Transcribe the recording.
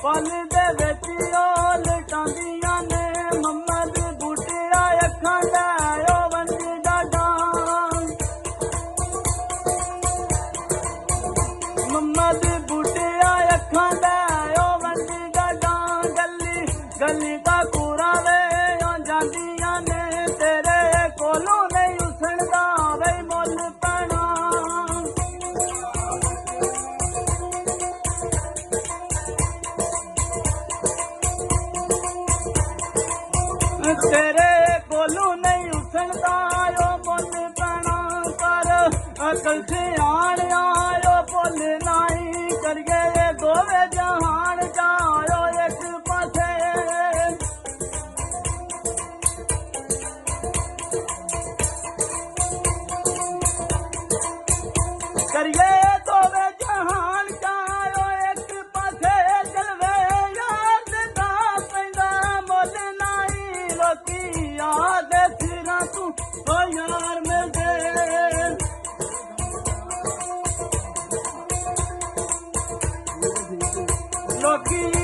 पल दे विच ओ लटांदियां ने मम्मा दी बूटिया अखां दा ओ वंदी दा डांग मम्मा दी बूटिया अखां दा ओ वंदी दा डांग गली गली दा कूड़ा वे ओ जांदियां ने तेरे कोलों नहीं उसणदा वे मुल पैना तेरे कोलों नहीं उसणदा ओ मुल पैना कर अकल से आण आयो भुल नहीं करिए दोवे जहान जायो एक पासे करिए दोवे जहान जायो एक पासे चलवे याद दा पैंदा मुल नहीं लोकी याद फिरा तू ओ यार मिलदे लोकी